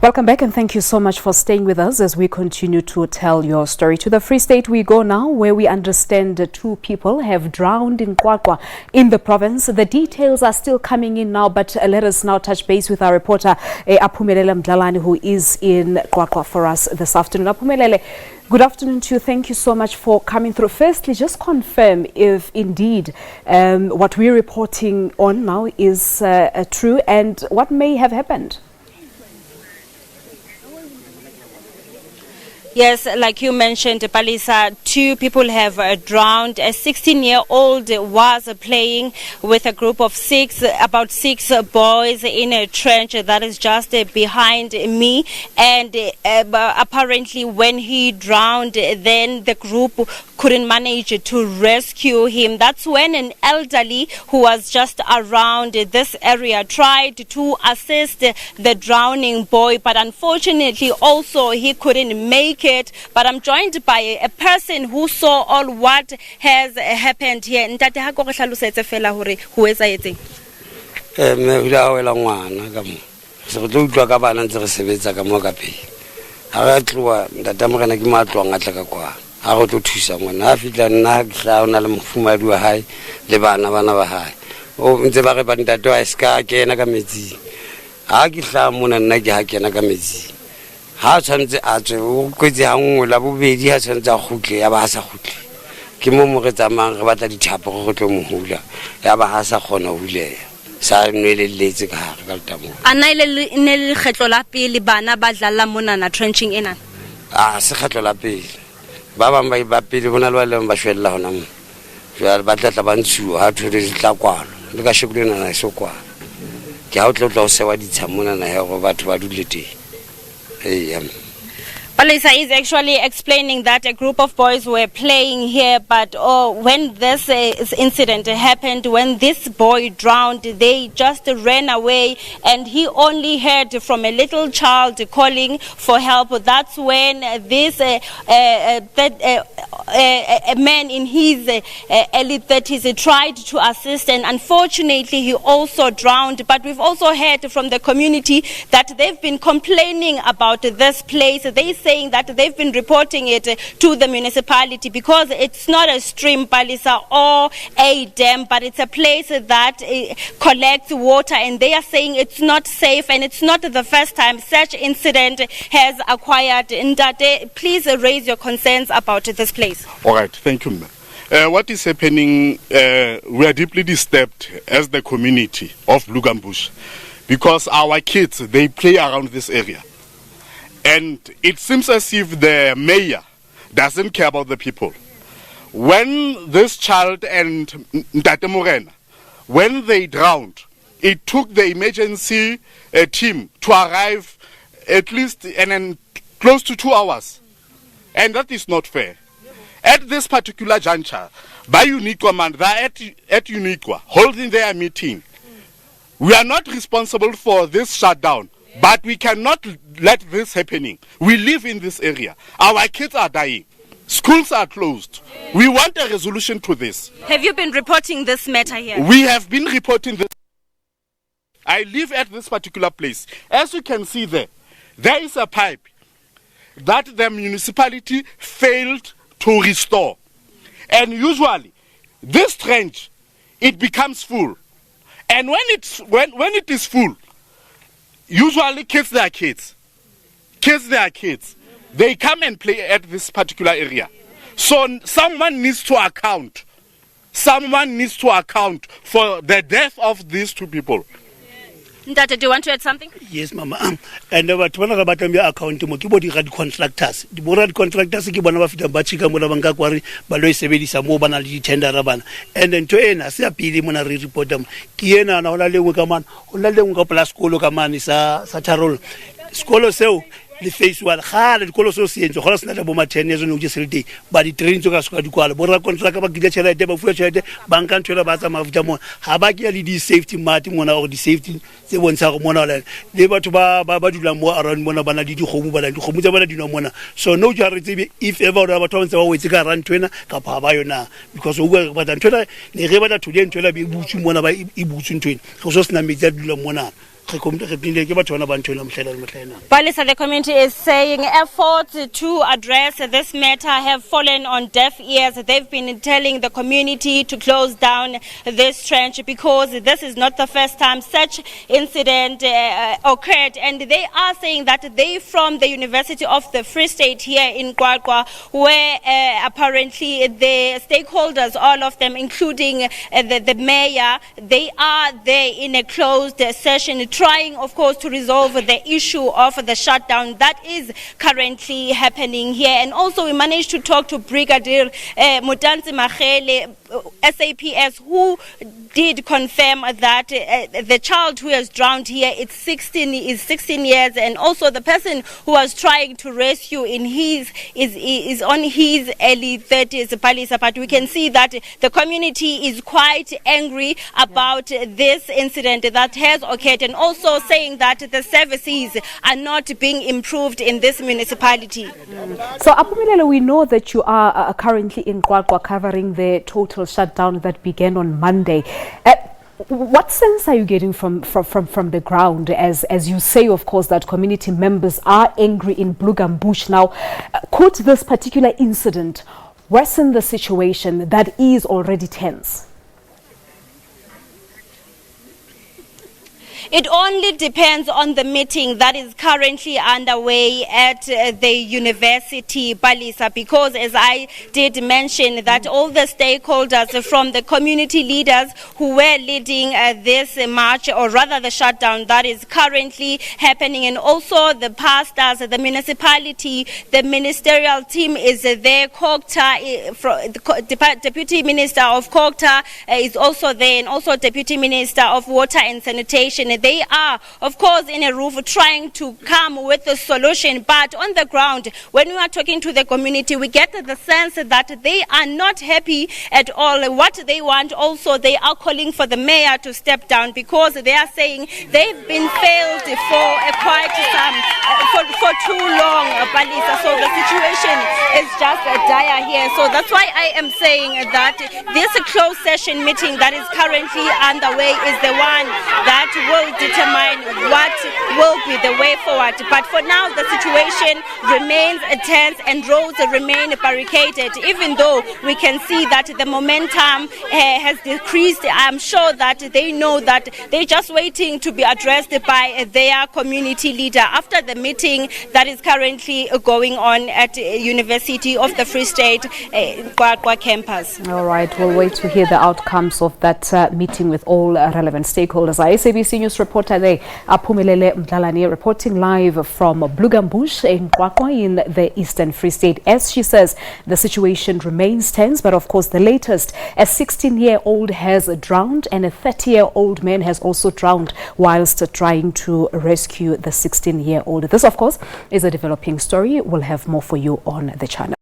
Welcome back, and thank you so much for staying with us as we continue to tell your story. To the Free State we go now, where we understand 2 people have drowned in Qwaqwa in the province. The details are still coming in now, but let us now touch base with our reporter Aphumelele Mdlalane, who is in Qwaqwa for us this afternoon. Aphumelele, good afternoon to you. Thank you so much for coming through. Firstly, just confirm if indeed what we're reporting on now is true, and what may have happened. Yes, like you mentioned, Palisa, 2 people have drowned. A 16-year-old was playing with a group of about 6 boys in a trench that is just behind me. And apparently when he drowned, then the group couldn't manage to rescue him. That's when an elderly who was just around this area tried to assist the drowning boy, but unfortunately also he couldn't make it. But I'm joined by a person who saw all what has happened here. Ntate ha go re hlalosetse fela hore ho etsaetseng. Me hula wela ngwana ka mo. Se go tlwa ka bana ntse re sebetsa ka mo ka pele. Ha ga tloa ntate mo rena ke matlwang a tla ka kwa. Ha go tlo thusa ngwana a fitla nna hla ona le mofumadi wa hae le bana ba hae. O ntse ba re ba ntate wa ska kena ka metsi. Ha ke hla mona nna ke ha kena ka metsi. Ha tshwantse a tswe o kwetse ha ngwe la bobedi ha tshwantse a khutle ya ba ha sa khutle ke mo re tsamang re batla dithapo go tlo mo hula ya ba ha sa khona ho huleya sa nwelelletse ka hare ka letamo ana ile ne le kgetlo la pele bana ba dlala mona na trenching ena se kgetlo la pele ba bang ba pele bona le ba le ba shwella hona mo ya ba tla ba ntshuwa ha thore ditla kwalo le ka shekulena na so kwa ke ha o tlo o sewa ditsamona na ya go batho ba dulete. Palisa is actually explaining that a group of boys were playing here, but when this incident happened, when this boy drowned, they just ran away, and he only heard from a little child calling for help. That's when this a man in his early 30s tried to assist, and unfortunately he also drowned. But we've also heard from the community that they've been complaining about this place. They saying that they've been reporting it to the municipality because it's not a stream, Palisa, or a dam, but it's a place that collects water, and they are saying it's not safe, and it's not the first time such incident has acquired. Ndate, please raise your concerns about this place. All right, thank you, ma'am. What is happening, we are deeply disturbed as the community of Lugambush because our kids, they play around this area. And it seems as if the mayor doesn't care about the people. When this child and Ntate Morena, when they drowned, it took the emergency team to arrive at least and close to 2 hours. And that is not fair. At this particular juncture, by Qwaqwa man, they are at Qwaqwa holding their meeting. We are not responsible for this shutdown. But we cannot let this happening. We live in this area. Our kids are dying. Schools are closed. We want a resolution to this. Have you been reporting this matter here? We have been reporting this. I live at this particular place. As you can see there is a pipe that the municipality failed to restore. And usually, this trench, it becomes full. And when it is full, usually kids, they are kids. They come and play at this particular area. So someone needs to account. Someone needs to account for the death of these 2 people. Ndate, do you want to add something? Yes, Mama. And what one about the account to Mokibodi had contractors. The board contractors give one of the Bachika Murabanga Quarry, Baloy Sevedi Samobana Tender Raban. And then to end, I see a pili monary report them. Kiena and Olale Wikaman, Olale Wukapla School Kaman is such a role. Scholar so. The face was hard and colossal and horse not about 10 years on just day, but it trains to us to call Bora contract about Gilachella, Deba Future, Bankan Chelabatam of Jamon, Habaki, the safety Martimona or the safety, they want Saramona, they were to Babadula more around Monabana, did you home, but I do Homuzabana. So no charity, if ever our towns are always a run trainer, Kapabayona, because we were but Antola, the river to them to be Buchumona by Ibuchun twin, because Namizadula Mona. Palisa, the community is saying efforts to address this matter have fallen on deaf ears. They've been telling the community to close down this trench because this is not the first time such incident occurred, and they are saying that they from the University of the Free State here in Qwaqwa, where apparently the stakeholders, all of them, including the mayor, they are there in a closed session trying, of course, to resolve the issue of the shutdown that is currently happening here. And also we managed to talk to Brigadier Mutanzi Machele, SAPS, who did confirm that the child who has drowned here is 16 years, and also the person who was trying to rescue is on his early 30s, Palisa. But we can see that the community is quite angry about this incident that has occurred, and also saying that the services are not being improved in this municipality. So Aphumelele, we know that you are currently in Qwaqwa covering the total shutdown that began on Monday. What sense are you getting from the ground as you say, of course, that community members are angry in Blugambush now? Could this particular incident worsen the situation that is already tense? It only depends on the meeting that is currently underway at the university, Palisa, because as I did mention that all the stakeholders from the community leaders who were leading this march, or rather the shutdown that is currently happening, and also the pastors, the municipality, the ministerial team is there. Qwaqwa, Deputy Minister of Qwaqwa is also there, and also Deputy Minister of Water and Sanitation. They are, of course, in a roof trying to come with a solution. But on the ground, when we are talking to the community, we get the sense that they are not happy at all. What they want also, they are calling for the mayor to step down because they are saying they've been failed for for too long, Palisa. So the situation is just dire here. So that's why I am saying that this closed session meeting that is currently underway is the one that will determine what will be the way forward. But for now, the situation remains tense and roads remain barricaded, even though we can see that the momentum has decreased. I'm sure that they know that they're just waiting to be addressed by their community leader after the meeting that is currently going on at University of the Free State Qwaqwa campus. All right, we'll wait to hear the outcomes of that meeting with all relevant stakeholders. Our SABC News reporter there, Aphumelele Mdlalane, reporting live from Blugambush in Qwaqwa in the Eastern Free State. As she says, the situation remains tense, but of course the latest, a 16-year-old has drowned and a 30-year-old man has also drowned whilst trying to rescue the 16-year-old. This, of course, is a developing story. We'll have more for you on the channel.